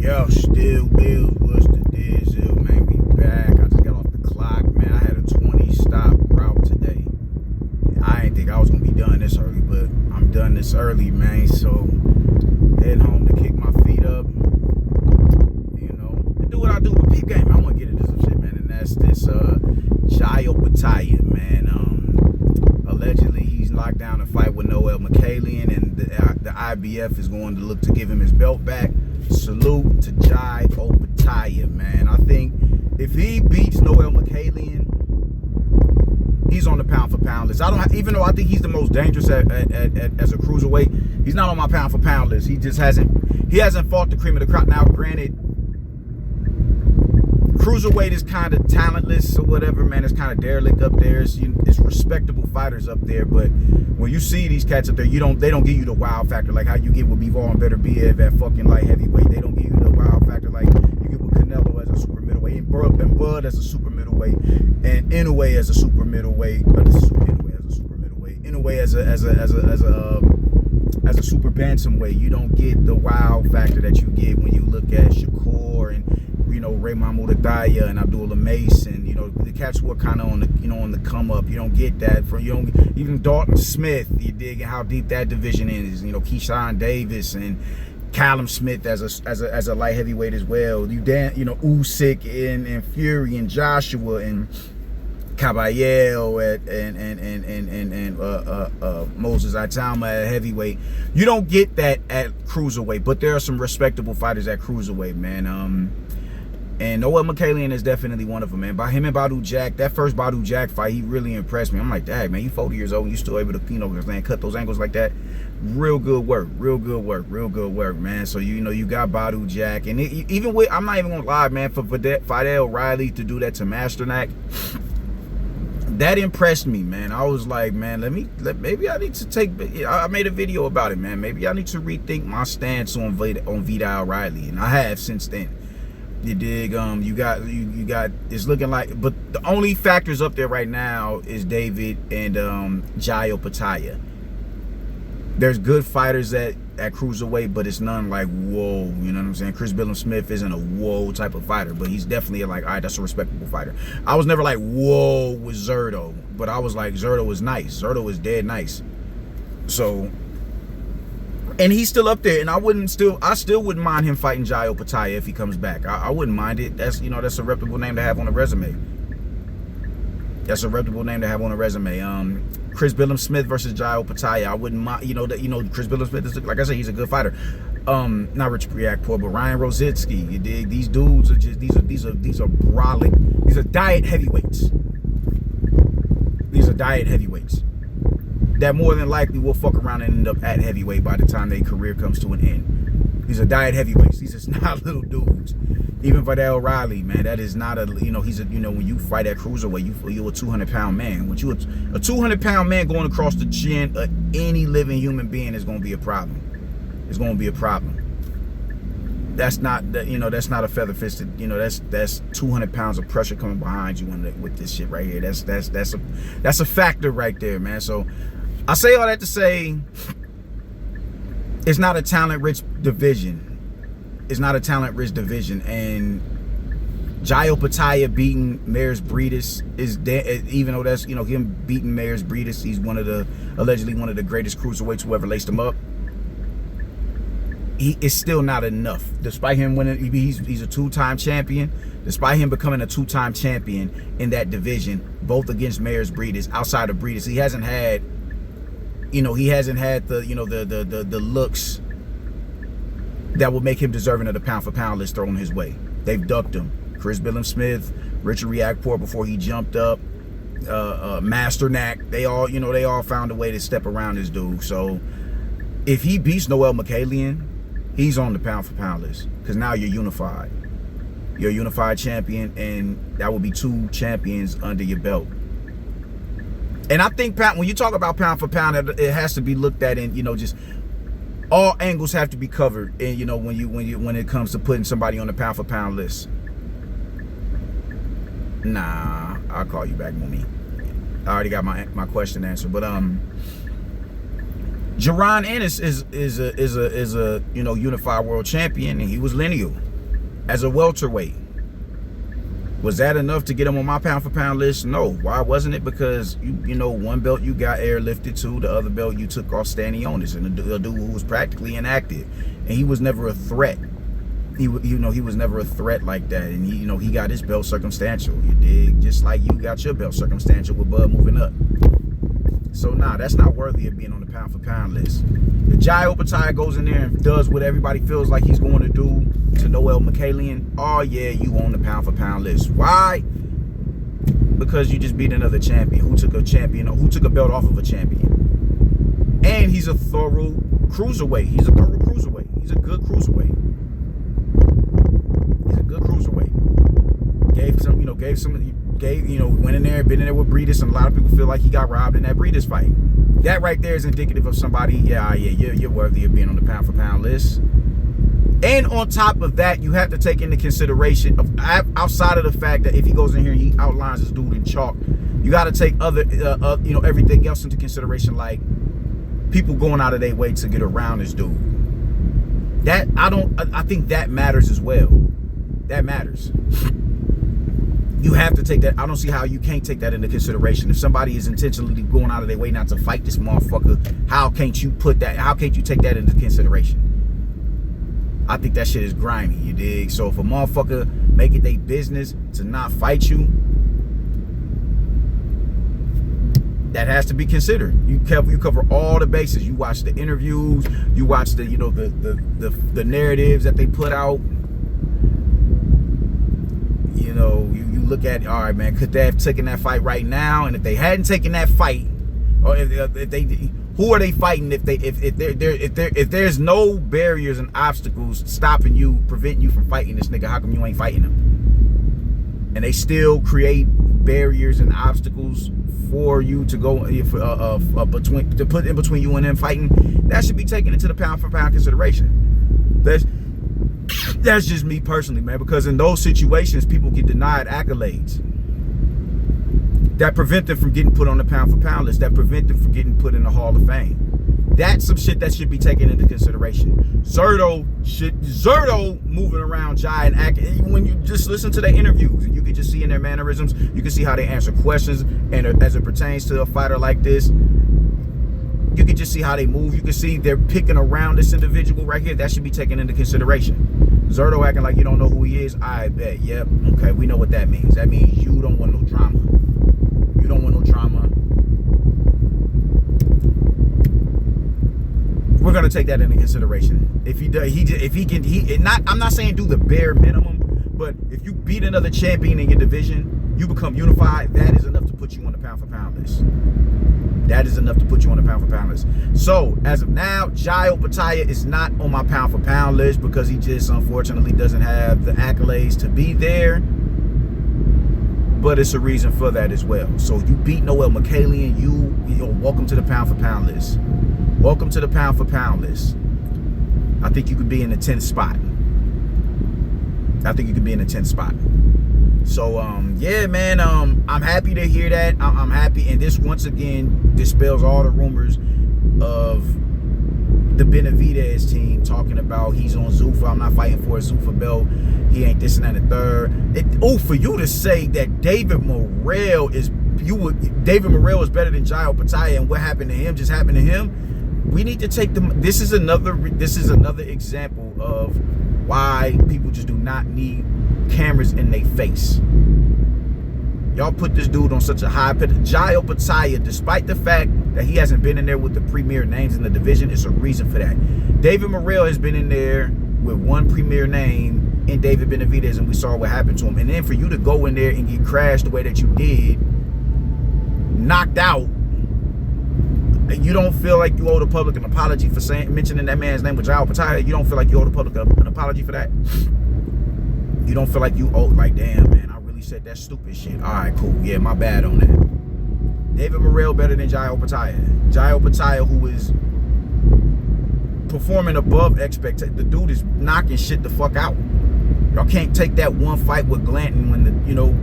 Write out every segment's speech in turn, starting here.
Yo, still Bills, what's the deal, man? We back. I just got off the clock, man. I had a 20 stop route today. I didn't think I was gonna be done this early, but I'm done this early, man. So heading home to kick my feet up, and do what I do. But peep game, I want to get into some shit, man. And that's this Jayo Petaia, man. Allegedly he's locked down a fight with Noel Mikaelian, and the IBF is going to look to give him his belt back. Salute to Jayo Petaia, man. I think if he beats Noel Mikaelian, he's on the pound for pound list. Even though I think he's the most dangerous as a cruiserweight, he's not on my pound for pound list. He hasn't fought the cream of the crop. Now, granted, cruiserweight is kind of talentless or whatever, man. It's kind of derelict up there. It's respectable fighters up there, but when you see these cats up there, they don't give you the wow factor like how you get with Bivol and Beterbiev at fucking light heavyweight. They don't give you the wow factor like you get with Canelo as a super middleweight, and Bud as a super middleweight, and Inoue as a super middleweight, Inoue as a super bantamweight. You don't get the wow factor that you get when you look at Shakur and Raymond Mudadaya and Abdullah Mason. The cats who are kind of on the come up. You don't get that from even Dalton Smith. You dig how deep that division is. Keyshawn Davis and Callum Smith as a light heavyweight as well. Usyk and Fury and Joshua and Caballero and Moses Itama at heavyweight. You don't get that at cruiserweight, but there are some respectable fighters at cruiserweight, man. And Noel Mikaelian is definitely one of them, man. By him and Badou Jack, that first Badou Jack fight, he really impressed me. I'm like, dang, man, you 40 years old and you still able to, cut those angles like that. Real good work, man. So, you got Badou Jack. And I'm not even going to lie, man, for Fidel Riley to do that to Masternak, that impressed me, man. I was like, man, maybe I need to I made a video about it, man. Maybe I need to rethink my stance on Vidal Riley. And I have since then. You dig? You got. It's looking like, but the only factors up there right now is David and Jayo Petaia. There's good fighters at cruiserweight, but it's none like whoa. You know what I'm saying? Chris Billam-Smith isn't a whoa type of fighter, but he's definitely like, all right, that's a respectable fighter. I was never like whoa with Zurdo, but I was like, Zurdo is nice. Zurdo is dead nice. So. And he's still up there, and I still wouldn't mind him fighting Jayo Petaia if he comes back. I wouldn't mind it. That's a reputable name to have on a resume. That's a reputable name to have on a resume. Chris Billam-Smith versus Jayo Petaia. I wouldn't mind. Chris Billam-Smith is, like I said, he's a good fighter. Not Richard Priakpor, but Ryan Rositsky. You dig? These dudes are just these are brawling. These are diet heavyweights. That more than likely will fuck around and end up at heavyweight by the time their career comes to an end. These are diet heavyweights. These are not little dudes. Even Fidel Riley, man, that is not he's when you fight at cruiserweight, you're a 200-pound man. When you a 200-pound man going across the chin of any living human being is going to be a problem. It's going to be a problem. That's not a feather fisted. That's 200 pounds of pressure coming behind you with this shit right here. That's a factor right there, man. So I say all that to say it's not a talent-rich division. It's not a talent-rich division, and Jayo Petaia beating Mairis Briedis is even though that's him beating Mairis Briedis, he's allegedly one of the greatest cruiserweights who ever laced him up. He is still not enough. Despite him winning, he's a two-time champion. Despite him becoming a two-time champion in that division, both against Mairis Briedis, outside of Briedis, he hasn't had the looks that will make him deserving of the pound for pound list thrown his way. They've ducked him. Chris Billam-Smith, Richard Riakporhe before he jumped up, Masternak, they all found a way to step around this dude. So if he beats Noel Mikaelian, he's on the pound for pound list, because now you're unified. You're a unified champion, and that will be two champions under your belt. And I think when you talk about pound for pound, it has to be looked at in just all angles have to be covered. And when it comes to putting somebody on the pound for pound list. Nah, I'll call you back, Mumi. I already got my question answered, but Jaron Ennis is a unified world champion, and he was lineal. as a welterweight. Was that enough to get him on my pound for pound list? No. Why wasn't it? Because you know, one belt you got airlifted to, the other belt you took off standing honest, and a dude who was practically inactive, and he was never a threat. He was never a threat like that, and he got his belt circumstantial. You dig? Just like you got your belt circumstantial with Bud moving up. So nah, that's not worthy of being on the pound for pound list. If Jai Opetaia goes in there and does what everybody feels like he's going to do to Noel Mikaelian, oh yeah, you on the pound for pound list. Why? Because you just beat another champion who took a belt off of a champion. And he's a thorough cruiserweight. He's a thorough cruiserweight. He's a good cruiserweight. Went in there, been in there with Breedis, and a lot of people feel like he got robbed in that Breedis fight. That right there is indicative of somebody, you're worthy of being on the pound for pound list. And on top of that, you have to take into consideration, outside of the fact that if he goes in here and he outlines this dude in chalk, you got to take other, everything else into consideration, like people going out of their way to get around this dude. I think that matters as well. That matters. You have to take that. I don't see how you can't take that into consideration. If somebody is intentionally going out of their way not to fight this motherfucker, how can't you take that into consideration? I think that shit is grimy, you dig? So if a motherfucker make it their business to not fight you, that has to be considered. You cover all the bases. You watch the interviews, you watch the the narratives that they put out. You look at, all right, man, could they have taken that fight right now? And if they hadn't taken that fight, or if they, who are they fighting? If there's no barriers and obstacles stopping you, preventing you from fighting this nigga, how come you ain't fighting him? And they still create barriers and obstacles for you to go to put in between you and them fighting. That should be taken into the pound for pound consideration. That's just me personally, man, because in those situations, people get denied accolades that prevent them from getting put on the pound for pound list, that prevent them from getting put in the Hall of Fame. That's some shit that should be taken into consideration. Zerto moving around Jai and acting, when you just listen to their interviews, and you can just see in their mannerisms, you can see how they answer questions, and as it pertains to a fighter like this, you can just see how they move. You can see they're picking around this individual right here. That should be taken into consideration. Zerto acting like you don't know who he is. I bet. Yep. Okay. We know what that means. That means you don't want no drama. You don't want no drama. We're gonna take that into consideration. If he does, I'm not saying do the bare minimum, but if you beat another champion in your division, you become unified. That is enough to put you on the pound for pound list. That is enough to put you on the pound for pound list. So as of now, Jai Opetaia is not on my pound for pound list because he just unfortunately doesn't have the accolades to be there. But it's a reason for that as well. So you beat Noel Mikaelian, you welcome to the pound for pound list. Welcome to the pound for pound list. I think you could be in the 10th spot. I think you could be in the 10th spot. So yeah, man, I'm happy to hear that. I'm happy, and this once again dispels all the rumors of the Benavidez team talking about he's on Zuffa. I'm not fighting for a Zuffa belt. He ain't this and that and the third. For you to say that David Morrell is better than Jai Opetaia, and what happened to him just happened to him. We need to take them. This is another example of why people just do not need cameras in their face. Y'all put this dude on such a high pedestal. Jai Opetaia, despite the fact that he hasn't been in there with the premier names in the division, it's a reason for that. David Morrell has been in there with one premier name in David Benavidez, and we saw what happened to him. And then for you to go in there and get crashed the way that you did, knocked out, and you don't feel like you owe the public an apology for mentioning that man's name with Jai Opetaia. You don't feel like you owe the public an apology for that. You don't feel like you owe, like, damn, man, I really said that stupid shit. All right, cool. Yeah, my bad on that. David Morrell better than Jai Opetaia. Jai Opetaia, who is performing above expectations. The dude is knocking shit the fuck out. Y'all can't take that one fight with Glanton when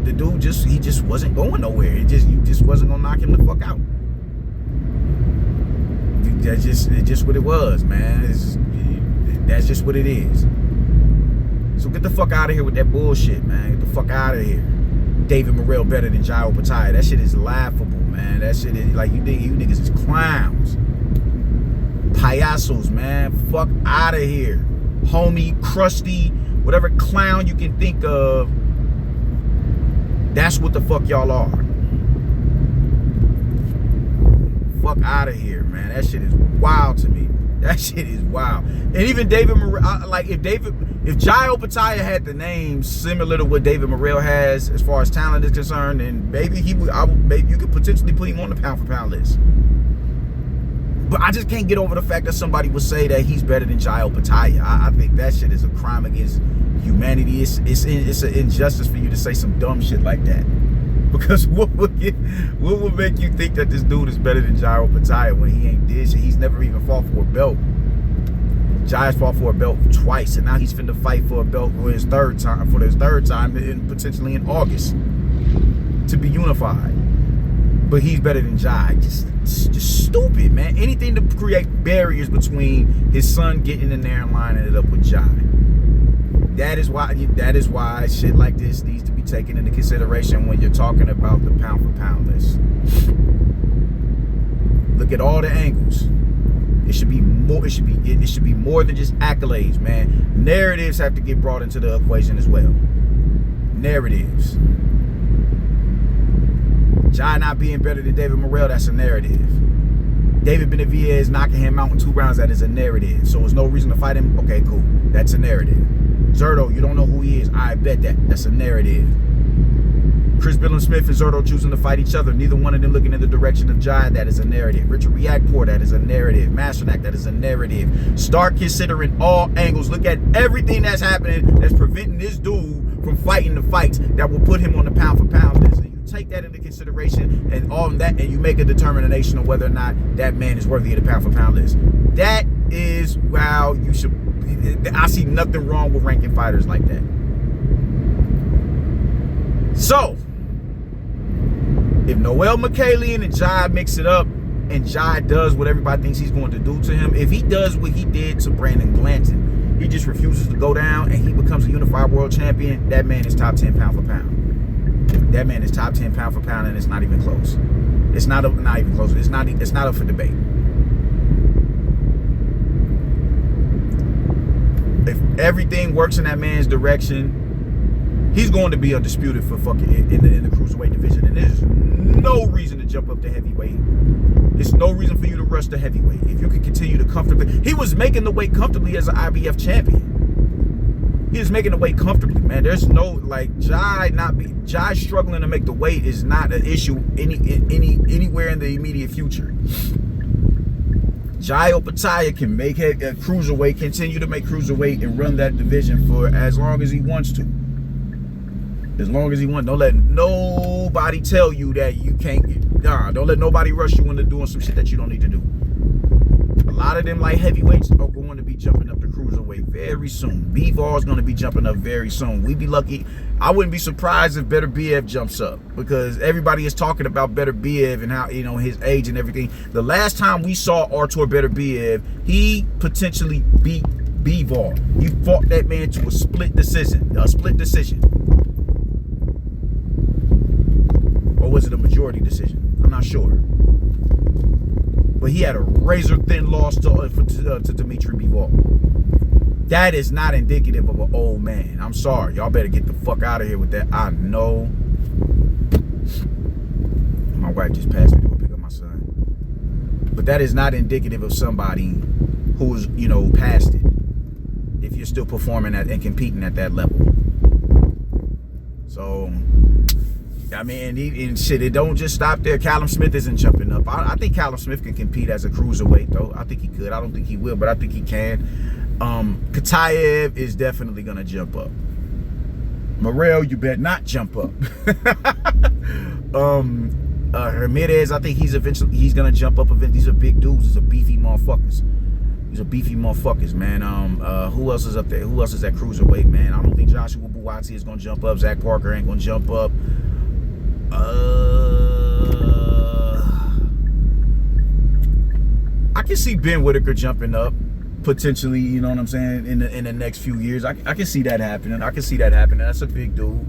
the dude just wasn't going nowhere. You just wasn't gonna knock him the fuck out. It's just what it was, man. That's just what it is. So get the fuck out of here with that bullshit, man. Get the fuck out of here. David Morrell better than Jai Opetaia. That shit is laughable, man. That shit is like, you niggas is clowns. Payasos, man. Fuck out of here. Homie, crusty, whatever clown you can think of. That's what the fuck y'all are. Fuck out of here, man. That shit is wild to me. That shit is wild. And even David Morrell, like if Jai Opetaia had the name similar to what David Morrell has as far as talent is concerned, then maybe maybe you could potentially put him on the pound for pound list. But I just can't get over the fact that somebody would say that he's better than Jai Opetaia. I think that shit is a crime against humanity. It's an injustice for you to say some dumb shit like that. Because what would make you think that this dude is better than Jai Opetaia when he ain't did shit? He's never even fought for a belt. Jai's fought for a belt twice, and now he's finna fight for a belt for his third time, and potentially in August to be unified. But he's better than Jai. Just stupid, man. Anything to create barriers between his son getting in there and lining it up with Jai. That is why shit like this needs to be taken into consideration when you're talking about the pound for pound list. Look at all the angles. It should be more than just accolades, man. Narratives have to get brought into the equation as well. Narratives. Jai not being better than David Morrell, that's a narrative. David Benavidez knocking him out in 2 rounds, that is a narrative. So there's no reason to fight him. Okay, cool. That's a narrative. Zurdo, you don't know who he is. I bet that's a narrative. Chris Billam-Smith and Zurdo choosing to fight each other. Neither one of them looking in the direction of Jai. That is a narrative. Richard Riakporhe, that is a narrative. Masternak, that is a narrative. Start considering all angles. Look at everything that's happening that's preventing this dude from fighting the fights that will put him on the pound for pound list. And you take that into consideration and all of that, and you make a determination of whether or not that man is worthy of the pound for pound list. That is how you should. I see nothing wrong with ranking fighters like that. So, if Noel Mikhailian and Jai mix it up, and Jai does what everybody thinks he's going to do to him, if he does what he did to Brandon Glanton, he just refuses to go down and he becomes a unified world champion, that man is top 10 pound for pound. That man is top 10 pound for pound, and it's not even close. It's not even close. It's not up for debate. If everything works in that man's direction, he's going to be undisputed for fucking in the cruiserweight division, and there's no reason to jump up to heavyweight. There's no reason for you to rush to heavyweight. If you can continue to comfortably, he was making the weight comfortably as an IBF champion. He was making the weight comfortably, man. There's no like Jai struggling to make the weight is not an issue anywhere in the immediate future. Jai Opetaia can make a cruiserweight, continue to make cruiserweight, and run that division for as long as he wants to. As long as he wants. Don't let nobody tell you that you can't. Don't let nobody rush you into doing some shit that you don't need to do. A lot of them light heavyweights are going to be jumping up to cruiserweight very soon. Bivol is going to be jumping up very soon. We'd be lucky. I wouldn't be surprised if Beterbiev jumps up, because everybody is talking about Beterbiev and how, his age and everything. The last time we saw Artur Beterbiev, he potentially beat Bivol. He fought that man to a split decision. Or was it a majority decision? I'm not sure. But he had a razor-thin loss to Dimitri Bivol. That is not indicative of an old man. I'm sorry. Y'all better get the fuck out of here with that. I know. My wife just passed me to go pick up my son. But that is not indicative of somebody who's, past it. If you're still performing at and competing at that level. So, I mean, and shit, it don't just stop there. Callum Smith isn't jumping up. I think Callum Smith can compete as a cruiserweight, though. I think he could. I don't think he will, but I think he can. Kataev is definitely going to jump up. Morrell, you better not jump up. Ramirez, I think he's going to jump up. These are big dudes. These are beefy motherfuckers. Man. Who else is up there? Who else is at cruiserweight, man? I don't think Joshua Buatsi is going to jump up. Zach Parker ain't going to jump up. I can see Ben Whitaker jumping up. potentially, you know what I'm saying, in the next few years. I can see that happening. I can see that happening. That's a big dude.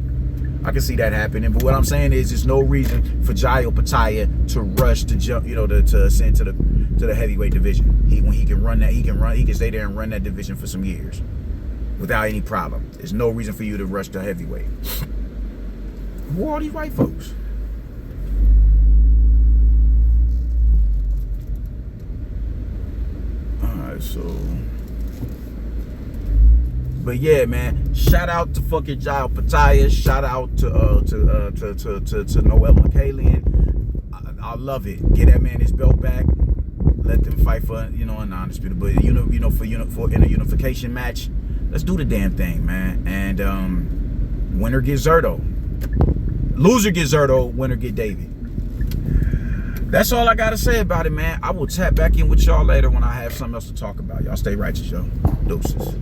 I can see that happening. But what I'm saying is, there's no reason for Jai Opetaia to rush to jump, you know, to ascend to the heavyweight division. When he can run that, he can stay there and run that division for some years without any problem. There's no reason for you to rush to heavyweight. Who are all these white folks? Alright, so, but yeah, man, shout out to fucking Jai Opetaia. Shout out to Noel McCallion. I love it. Get that man his belt back. Let them fight for, you know, an undisputed, but you know, for in a unification match. Let's do the damn thing, man. And winner get Zerto. Loser get Zerto. Winner get David. That's all I gotta say about it, man. I will tap back in with y'all later when I have something else to talk about. Y'all stay righteous, yo. Deuces.